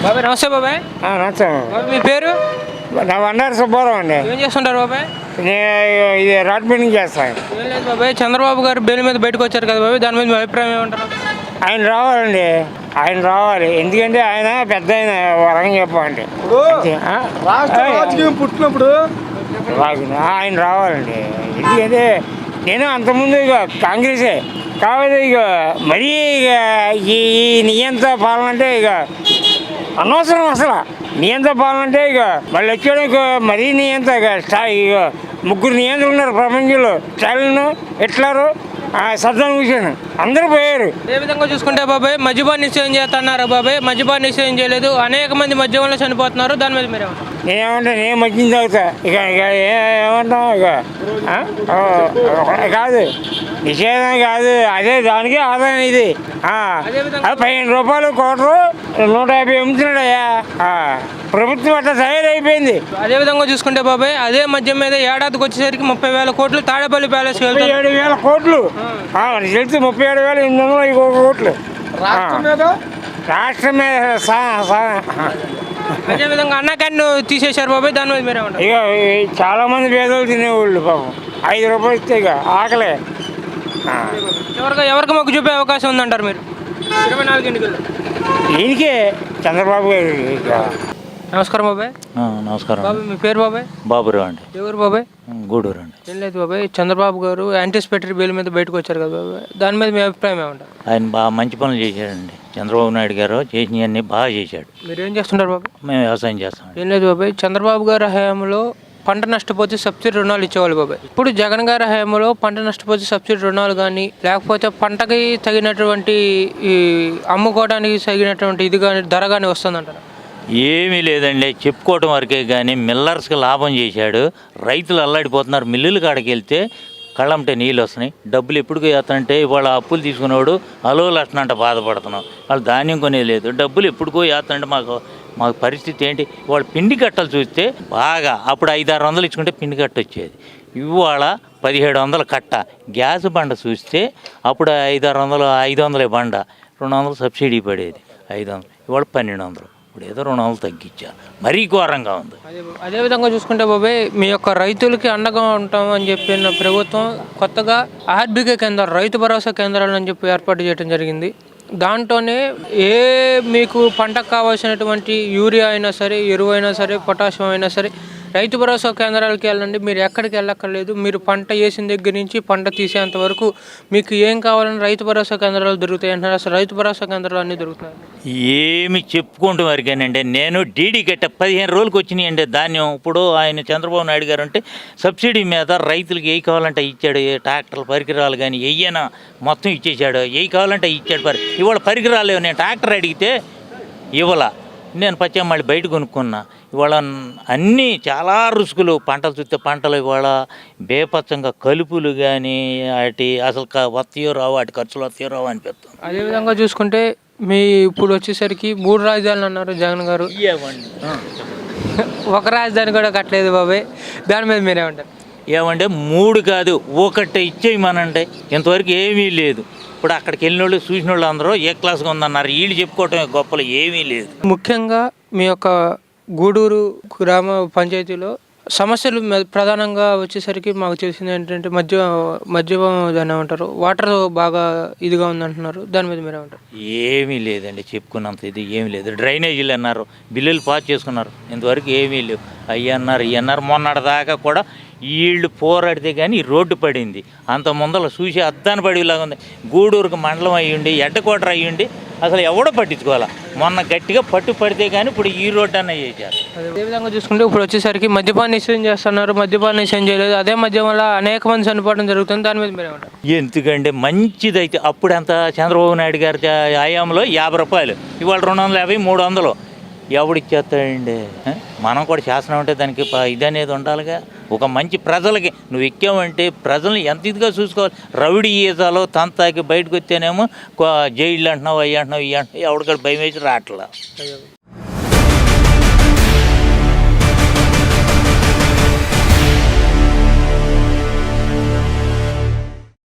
బాబాయ్ నమస్తే బాబాయ్. నచ్చాము. బాబాయ్ మీ పేరు? నా వండారు సుబ్బారావు అండి. ఏం చేస్తుంటారు బాబాయ్? ఇది రాడ్ బిల్డింగ్ చేస్తాను. ఏం లేదు బాబాయ్, చంద్రబాబు గారు బెయిల్ మీద బయటకు వచ్చారు కదా బాబాయ్, దాని మీద మీ అభిప్రాయం ఏమంటారు? ఆయన రావాలండి, ఆయన రావాలి. ఎందుకంటే ఆయన పెద్ద ఆయన వరంగా చెప్పాలంటే పుట్టినప్పుడు ఆయన రావాలండి. ఎందుకంటే నేను అంతకుముందు ఇక కాంగ్రెసే కావాలి. ఇక మరీ ఇక ఈ నియంత్ర పాలన అంటే ఇక అనవసరం. అసలు నియంత్ర పాలన అంటే ఇక మళ్ళీ వచ్చాడు ఇక మరీ నియంత్ర ఇక ముగ్గురు నియంత్రణ ఉన్నారు ప్రపంచంలో. స్టాలిన్, హిట్లరు, సద్దాం హుసేన్ అందరూ పోయారు. ఏ విధంగా చూసుకుంటే బాబాయ్ మద్యపాన నిషేధం చేస్తున్నారు బాబాయ్, మద్యపాన నిషేధం చేయలేదు, అనేక మంది మద్యం వల్ల చనిపోతున్నారు, దాని మీద మీరు నేనేమంటా, నేను మద్యం తాగుతా. ఇక ఇక ఏమంటాం ఇక కాదు, నిషేధం కాదు, అదే దానికి ఆదాయం ఇది. అది 15 రూపాయలు కోటరు 150 అమ్ముతున్నాడయ్యా. ప్రభుత్వం అట్లా తయారైపోయింది. అదేవిధంగా చూసుకుంటే బాబాయ్ అదే మద్యం మీద ఏడాదికి వచ్చేసరికి 30,000 కోట్లు తాడేపల్లి ప్యాలెస్ 37,000 కోట్లు తెలిసి 37,800 కోట్లు రాష్ట్రం మీద. అదేవిధంగా అన్న క్యాంటీన్ తీసేశారు బాబాయ్, దాని మీద మీరేమంటారు? ఇక చాలా మంది పేదలు తినేవాళ్ళు పాపం 5 రూపాయలు ఇస్తే ఇక ఆకలే. ఎవరికి మొగ్గు చూపే అవకాశం ఉందంటారు మీరు 24 ఎన్నికల్లో? దీనికే చంద్రబాబు గారు. నమస్కారం బాబాయ్. నమస్కారం బాబాయ్ మీ పేరు? బాబాయ్ బాబురావు అండి. ఎవరు బాబాయ్? గూడూరు అండి. ఏం లేదు బాబాయ్, చంద్రబాబు గారు యాంటిసిపేటరీ బెయిల్ మీద బయటకు వచ్చారు కదా బాబాయ్, దాని మీద మీ అభిప్రాయం ఏమంటారు? ఆయన బాగా మంచి పనులు చేశాడండి. చంద్రబాబు నాయుడు గారు చేసినవన్నీ బాగా చేశాడు. మీరు ఏం చేస్తుంటారు బాబాయ్? మేము వ్యవసాయం చేస్తాం. ఏం లేదు బాబాయ్, చంద్రబాబు గారి హయాంలో పంట నష్టపోతే సబ్సిడీ రుణాలు ఇచ్చేవాళ్ళు బాబాయ్. ఇప్పుడు జగన్ గారి హయాంలో పంట నష్టపోతే సబ్సిడీ రుణాలు కానీ, లేకపోతే పంటకి తగినటువంటి ఈ అమ్ముకోవడానికి తగినటువంటి ఇది కానీ ధర కానీ వస్తుందంటారు? ఏమీ లేదండి, చెప్పుకోవటం వరకే. కానీ మిల్లర్స్కి లాభం చేశాడు. రైతులు అల్లాడిపోతున్నారు. మిల్లుల కాడికి వెళ్తే కళ్ళంటే నీళ్ళు వస్తున్నాయి. డబ్బులు ఎప్పుడు వేస్తానంటే ఇవాళ అప్పులు తీసుకునేవాడు అలో లక్షణంట బాధపడుతున్నాం. వాళ్ళు ధాన్యం కొనేది లేదు. డబ్బులు ఎప్పుడుకో వేస్తానంటే మాకు పరిస్థితి ఏంటి? వాళ్ళు పిండి కట్టలు చూస్తే బాగా అప్పుడు 500-600 ఇచ్చుకుంటే పిండి కట్ట వచ్చేది. ఇవాళ 1700 కట్ట. గ్యాస్ బండ చూస్తే అప్పుడు 500 బండ, 200 సబ్సిడీ పడేది. 500 ఇవాళ 1200. ఇప్పుడు ఏదో 200 తగ్గించారు. మరీ ఘోరంగా ఉంది. అదేవిధంగా చూసుకుంటే బాబాయ్ మీ యొక్క రైతులకి అండగా ఉంటామని చెప్పిన ప్రభుత్వం కొత్తగా ఆర్బీకే కేంద్రాలు, రైతు భరోసా కేంద్రాలు అని చెప్పి ఏర్పాటు చేయడం జరిగింది. దాంట్లోనే మీకు పంటకు కావాల్సినటువంటి యూరియా అయినా సరే, ఎరువు అయినా సరే, పొటాషియం అయినా సరే రైతు భరోసా కేంద్రాలకు వెళ్ళండి, మీరు ఎక్కడికి వెళ్ళక్కర్లేదు. మీరు పంట వేసిన దగ్గర నుంచి పంట తీసేంత వరకు మీకు ఏం కావాలని రైతు భరోసా కేంద్రాలు దొరుకుతాయి అంటున్నారు. అసలు రైతు భరోసా కేంద్రాలు అన్నీ దొరుకుతున్నాయి? ఏమి చెప్పుకుంటూ వరకేనండి. నేను డీడీ కట్ట 15 రోజులకు వచ్చినాయండి ధాన్యం. ఇప్పుడు ఆయన చంద్రబాబు నాయుడు గారు అంటే సబ్సిడీ మీద రైతులకు ఏ కావాలంటే ఇచ్చాడు. ట్రాక్టర్లు పరికరాలు కానీ వెయ్యన మొత్తం ఇచ్చేసాడు. ఏ కావాలంటే ఇచ్చాడు. ఇవాళ పరికరాలు నేను ట్రాక్టర్ అడిగితే ఇవ్వాల. నేను మళ్ళీ బయట కొనుక్కున్నా. ఇవాళ అన్నీ చాలా రుసుకులు. పంటలు చూస్తే పంటలు ఇవాళ బేపచ్చంగా కలుపులు కానీ వాటి అసలు వస్తాయో రావు, వాటి ఖర్చులు వస్తాయో రావు అనిపిస్తుంది. అదేవిధంగా చూసుకుంటే మీ ఇప్పుడు వచ్చేసరికి 3 రాజధానులు అన్నారు జగన్ గారు. ఒక రాజధాని కూడా కట్టలేదు బాబాయ్, దాని మీద మీరేమంటారు? ఏమంటే 3 కాదు 1 ఇచ్చేయమనండి. ఇంతవరకు ఏమీ లేదు. ఇప్పుడు అక్కడికి వెళ్ళిన వాళ్ళు చూసిన వాళ్ళు అందరూ ఏ క్లాస్గా ఉందన్నారు. వీళ్ళు చెప్పుకోవటమే గొప్పలు, ఏమీ లేదు. ముఖ్యంగా మీ యొక్క గూడూరు గ్రామ పంచాయతీలో సమస్యలు ప్రధానంగా వచ్చేసరికి మాకు తెలిసింది ఏంటంటే మద్యం దాన్ని ఏమంటారు, వాటర్ బాగా ఇదిగా ఉందంటున్నారు. దాని మీద మీరు ఏమంటారు? ఏమీ లేదండి, చెప్పుకున్నంత ఇది ఏమీ లేదు. డ్రైనేజీలు అన్నారు, బిల్లులు పాస్ చేసుకున్నారు. ఇంతవరకు ఏమీ లేవు. అయ్యన్నారు మొన్నటిదాకా కూడా వీళ్ళు పోరాడితే కానీ రోడ్డు పడింది. అంత ముందర చూసి అద్దాన్ని పడేలాగా ఉంది. గూడూరుకు మండలం అయ్యుండి, హెడ్క్వార్టర్ అయ్యుండి అసలు ఎవడో పట్టించుకోవాలా. మొన్న గట్టిగా పడితే కానీ ఇప్పుడు ఈ రోడ్డు అన్న చేశారు. అదేవిధంగా చూసుకుంటే ఇప్పుడు వచ్చేసరికి మద్యపాన నిషేధం చేస్తున్నారు, మద్యపాన నిషేధం చేయలేదు. అదే మద్యం వల్ల అనేక మంది చనిపోవడం జరుగుతుంది. దాని మీద మీరు ఏమంటారు? ఎందుకంటే మంచిదైతే అప్పుడు అంత చంద్రబాబు నాయుడు గారి హయాంలో 50 రూపాయలు, ఇవాళ 250, 300. ఎవడిచ్చేస్తాడండి? మనం కూడా చేస్తున్నాం అంటే దానికి ఇది అనేది ఉండాలిగా. ఒక మంచి ప్రజలకి నువ్వు ఎక్కావంటే ప్రజల్ని ఎంత ఇదిగా చూసుకోవాలి. రౌడీ ఈజాలో తంతాకి బయటకు వస్తేనేమో జైళ్ళు అంటున్నావు, అయ్యి అంటున్నావు, ఇవి అంటున్నావు, ఎవడికాడు భయం వేసి రావట్లా.